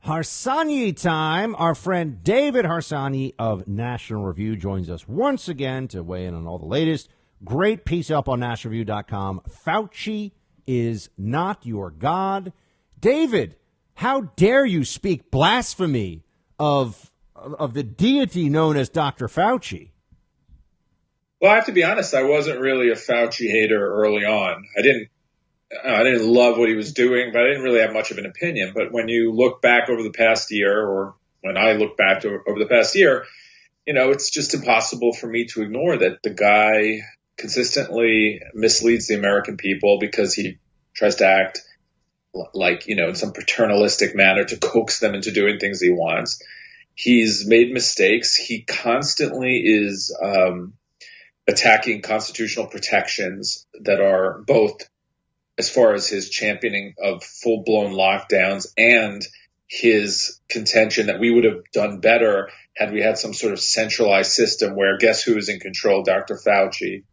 Harsanyi time. Our friend David Harsanyi of National Review joins us once again to weigh in on all the latest. Great piece up on nationalreview.com. Fauci is not your God. David, how dare you speak blasphemy of the deity known as Dr. Fauci? Well, I have to be honest. I wasn't really a Fauci hater early on. I didn't love what he was doing, but I didn't really have much of an opinion. But when you look back over the past year, or when I look back over the past year, it's just impossible for me to ignore that the guy consistently misleads the American people because he tries to act like, in some paternalistic manner to coax them into doing things he wants. He's made mistakes. He constantly is attacking constitutional protections that are both as far as his championing of full-blown lockdowns and his contention that we would have done better had we had some sort of centralized system where guess who is in control? Dr. Fauci.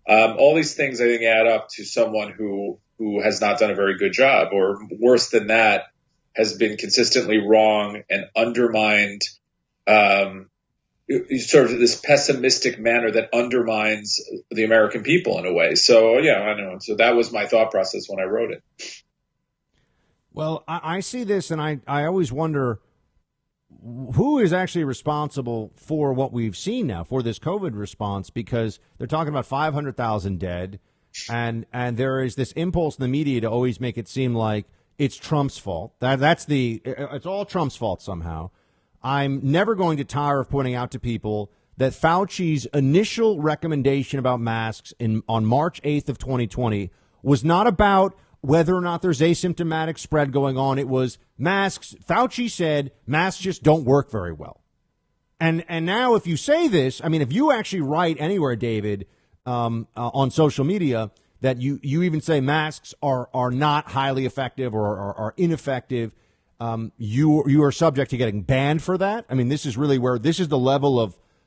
All these things, I think, add up to someone who has not done a very good job, or worse than that, has been consistently wrong and undermined sort of this pessimistic manner that undermines the American people in a way. So, yeah, I know. So that was my thought process when I wrote it. Well, I see this and I always wonder who is actually responsible for what we've seen now, for this COVID response, because they're talking about 500,000 dead. And there is this impulse in the media to always make it seem like it's Trump's fault. It's all Trump's fault somehow. I'm never going to tire of pointing out to people that Fauci's initial recommendation about masks on March 8th of 2020 was not about whether or not there's asymptomatic spread going on. It was masks. Fauci said masks just don't work very well. And now if you say this, I mean, if you actually write anywhere, David, on social media that you even say masks are not highly effective or are ineffective, you are subject to getting banned for that. I mean, this is really where this is the level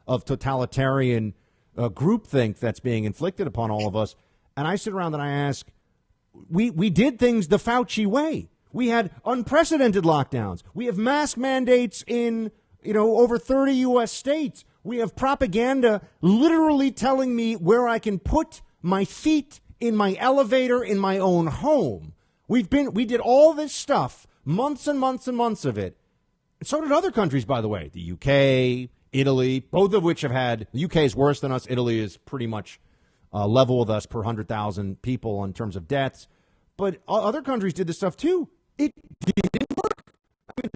of totalitarian groupthink that's being inflicted upon all of us. And I sit around and I ask, we did things the Fauci way. We had unprecedented lockdowns. We have mask mandates in, over 30 U.S. states. We have propaganda literally telling me where I can put my feet in my elevator in my own home. We did all this stuff. Months and months and months of it. So did other countries, by the way. The UK, Italy, both of which have had. The UK is worse than us. Italy is pretty much level with us per 100,000 people in terms of deaths. But other countries did this stuff too. It didn't work. I mean,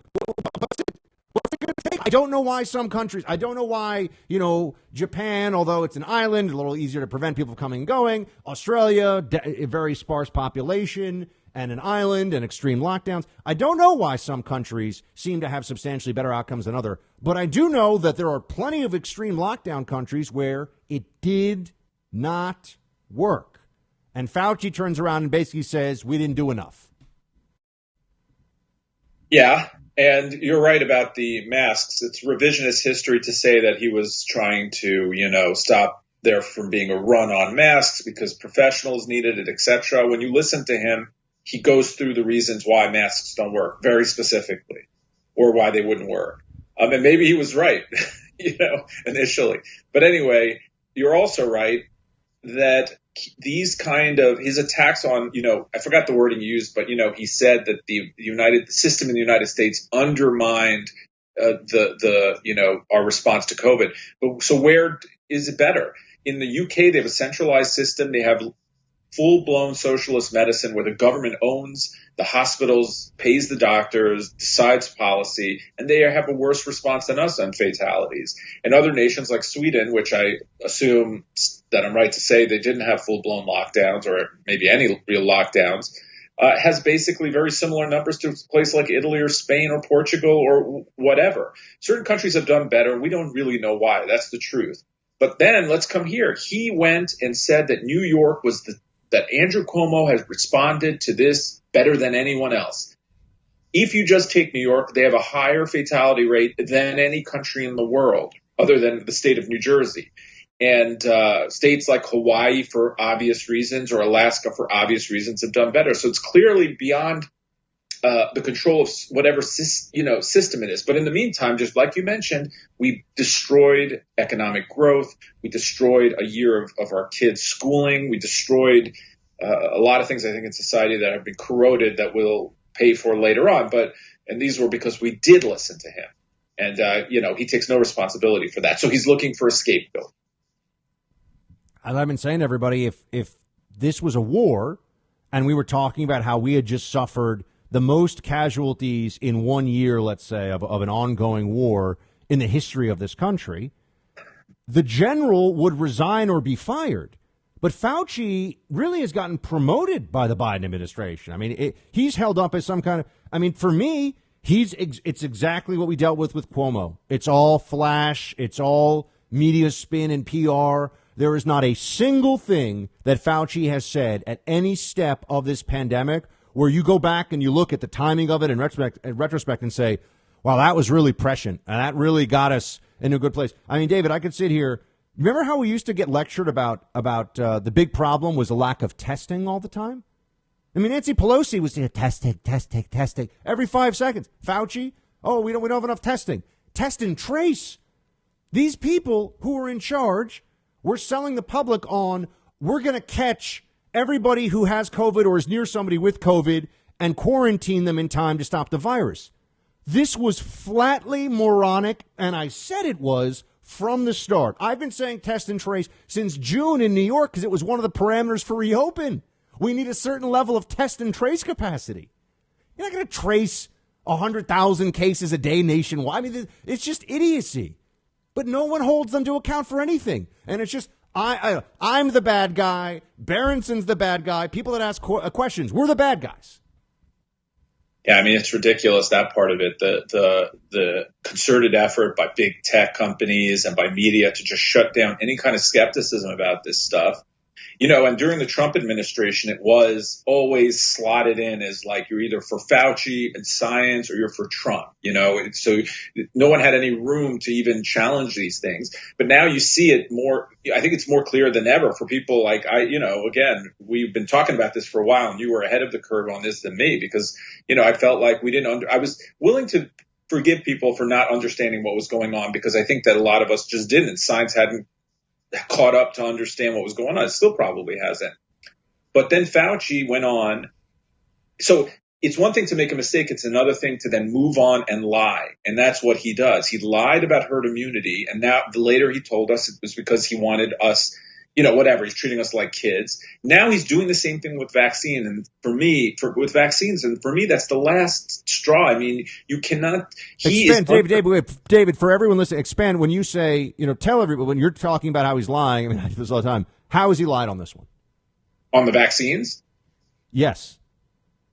what's it going to take? I don't know why some countries. I don't know why, Japan, although it's an island, a little easier to prevent people from coming and going. Australia, a very sparse population and an island and extreme lockdowns. I don't know why some countries seem to have substantially better outcomes than others, but I do know that there are plenty of extreme lockdown countries where it did not work. And Fauci turns around and basically says, we didn't do enough. Yeah, and you're right about the masks. It's revisionist history to say that he was trying to, stop there from being a run on masks because professionals needed it, etc. When you listen to him, he goes through the reasons why masks don't work very specifically, or why they wouldn't work. And maybe he was right, initially. But anyway, you're also right that these kind of his attacks on, I forgot the wording he used, but, he said that the system in the United States undermined our response to COVID. But so where is it better? In the UK, they have a centralized system. They have full-blown socialist medicine where the government owns the hospitals, pays the doctors, decides policy, and they have a worse response than us on fatalities. And other nations like Sweden, which I assume that I'm right to say they didn't have full-blown lockdowns or maybe any real lockdowns, has basically very similar numbers to a place like Italy or Spain or Portugal or whatever. Certain countries have done better. We don't really know why. That's the truth. But then let's come here. He went and said that New York was that Andrew Cuomo has responded to this better than anyone else. If you just take New York, they have a higher fatality rate than any country in the world, other than the state of New Jersey. And states like Hawaii, for obvious reasons, or Alaska, for obvious reasons, have done better. So it's clearly beyond the control of whatever system it is. But in the meantime, just like you mentioned, we destroyed economic growth. We destroyed a year of our kids' schooling. We destroyed a lot of things, I think, in society that have been corroded that we'll pay for later on. And these were because we did listen to him. And, he takes no responsibility for that. So he's looking for a scapegoat. As I've been saying to everybody, if this was a war and we were talking about how we had just suffered the most casualties in 1 year, let's say, of an ongoing war in the history of this country, the general would resign or be fired. But Fauci really has gotten promoted by the Biden administration. I mean, he's held up as some kind of, I mean, for me, it's exactly what we dealt with Cuomo. It's all flash. It's all media spin and PR. There is not a single thing that Fauci has said at any step of this pandemic where you go back and you look at the timing of it in retrospect and say, wow, that was really prescient. And that really got us in a good place. I mean, David, I could sit here. Remember how we used to get lectured about the big problem was a lack of testing all the time? I mean, Nancy Pelosi was testing every 5 seconds. Fauci, we don't have enough testing. Test and trace. These people who are in charge were selling the public on, we're going to catch everybody who has COVID or is near somebody with COVID and quarantine them in time to stop the virus. This was flatly moronic, and I said it was from the start. I've been saying test and trace since June in New York because it was one of the parameters for reopen. We need a certain level of test and trace capacity. You're not going to trace 100,000 cases a day nationwide. I mean, it's just idiocy. But no one holds them to account for anything. And it's just, I'm the bad guy. Berenson's the bad guy. People that ask questions, we're the bad guys. Yeah, I mean, it's ridiculous, that part of it. The concerted effort by big tech companies and by media to just shut down any kind of skepticism about this stuff. And during the Trump administration, it was always slotted in as like you're either for Fauci and science or you're for Trump, so no one had any room to even challenge these things. But now you see it more. I think it's more clear than ever for people like again, we've been talking about this for a while and you were ahead of the curve on this than me because, I felt like I was willing to forgive people for not understanding what was going on because I think that a lot of us just didn't. Science hadn't caught up to understand what was going on. It still probably hasn't. But then Fauci went on. So it's one thing to make a mistake. It's another thing to then move on and lie. And that's what he does. He lied about herd immunity. And now later he told us it was because he wanted us, whatever. He's treating us like kids. Now he's doing the same thing with vaccine. And with vaccines, and for me, that's the last straw. I mean, you cannot. David, for everyone listening, expand when you say, tell everybody when you're talking about how he's lying. I mean, I do this all the time. How has he lied on this one? On the vaccines? Yes.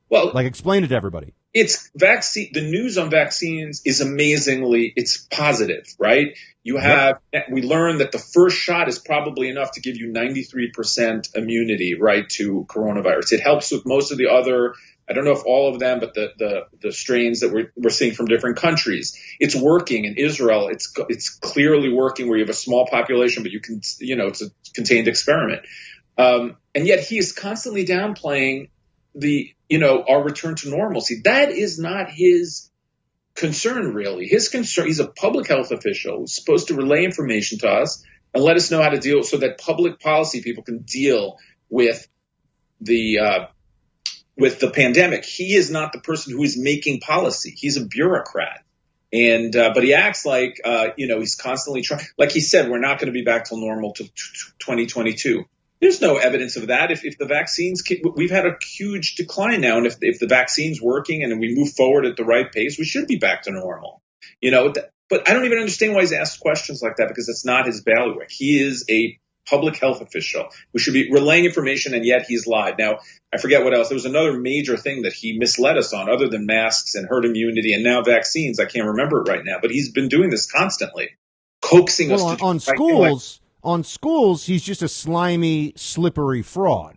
Well, explain it to everybody. It's vaccine. The news on vaccines is it's positive, right? We learned that the first shot is probably enough to give you 93% immunity, right, to coronavirus. It helps with most of the other, I don't know if all of them, but the strains that we're seeing from different countries. It's working in Israel. It's clearly working where you have a small population, but you can, it's a contained experiment. And yet he is constantly downplaying our return to normalcy. That is not his concern, really. His concern, he's a public health official who's supposed to relay information to us and let us know how to deal so that public policy people can deal with the pandemic. He is not the person who is making policy. He's a bureaucrat. And but he acts like, he's constantly trying. Like he said, we're not going to be back till normal till 2022. There's no evidence of that. If the vaccines, we've had a huge decline now, and if the vaccine's working and we move forward at the right pace, we should be back to normal. But I don't even understand why he's asked questions like that because it's not his bailiwick. He is a public health official who should be relaying information, and yet he's lied. Now, I forget what else. There was another major thing that he misled us on, other than masks and herd immunity, and now vaccines. I can't remember it right now, but he's been doing this constantly, coaxing us to on schools. On schools, he's just a slimy, slippery fraud.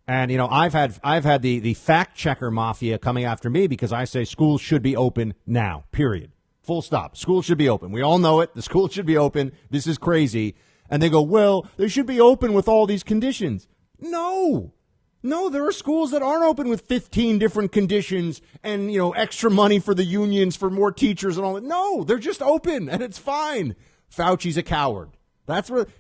And, I've had the fact checker mafia coming after me because I say schools should be open now, period. Full stop. Schools should be open. We all know it. The schools should be open. This is crazy. And they go, well, they should be open with all these conditions. No. No, there are schools that aren't open with 15 different conditions and, extra money for the unions for more teachers and all that. No, they're just open and it's fine. Fauci's a coward.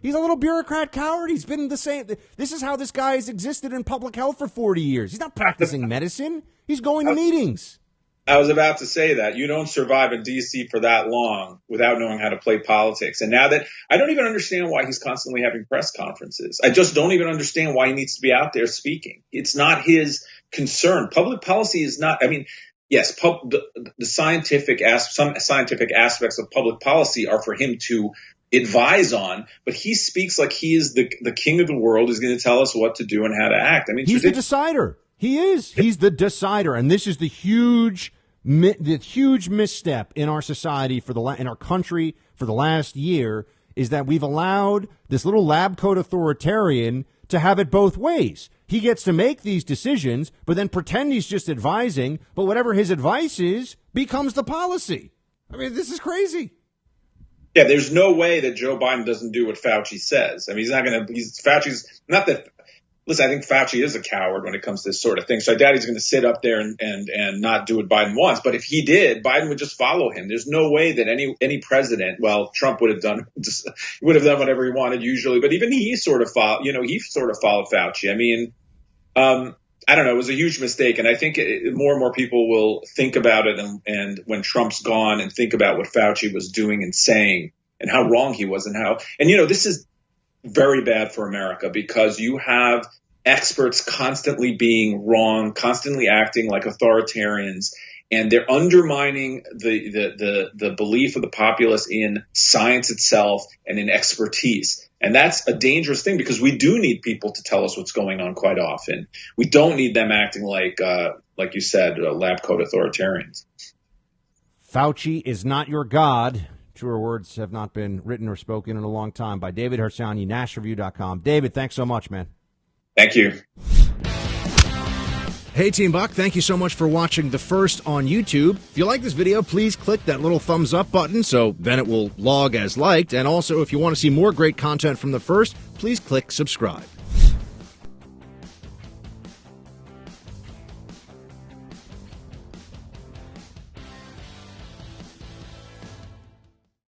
He's a little bureaucrat coward. He's been the same. This is how this guy has existed in public health for 40 years. He's not practicing medicine. He's going to meetings. I was about to say that. You don't survive in D.C. for that long without knowing how to play politics. And now that I don't even understand why he's constantly having press conferences. I just don't even understand why he needs to be out there speaking. It's not his concern. Public policy is not, yes, the scientific some scientific aspects of public policy are for him to advise on, but he speaks like he is the king of the world, is going to tell us what to do and how to act. He's the decider. He is. He's the decider. And this is the huge misstep in our society in our country for the last year, is that we've allowed this little lab coat authoritarian to have it both ways. He gets to make these decisions, but then pretend he's just advising, but whatever his advice is becomes the policy. This is crazy. Yeah, there's no way that Joe Biden doesn't do what Fauci says. He's not going to, Fauci's not that. Listen, I think Fauci is a coward when it comes to this sort of thing. So I doubt he's going to sit up there and not do what Biden wants. But if he did, Biden would just follow him. There's no way that any president, well, Trump would have done whatever he wanted usually. But even he sort of followed Fauci. I don't know. It was a huge mistake. And I think more and more people will think about it. And when Trump's gone, and think about what Fauci was doing and saying and how wrong he was this is very bad for America, because you have experts constantly being wrong, constantly acting like authoritarians, and they're undermining the belief of the populace in science itself and in expertise. And that's a dangerous thing, because we do need people to tell us what's going on quite often. We don't need them acting like you said, lab coat authoritarians. Fauci is not your God. Truer words have not been written or spoken in a long time. By David Harsanyi, NashReview.com. David, thanks so much, man. Thank you. Hey, Team Buck, thank you so much for watching The First on YouTube. If you like this video, please click that little thumbs up button so then it will log as liked. And also, if you want to see more great content from The First, please click subscribe.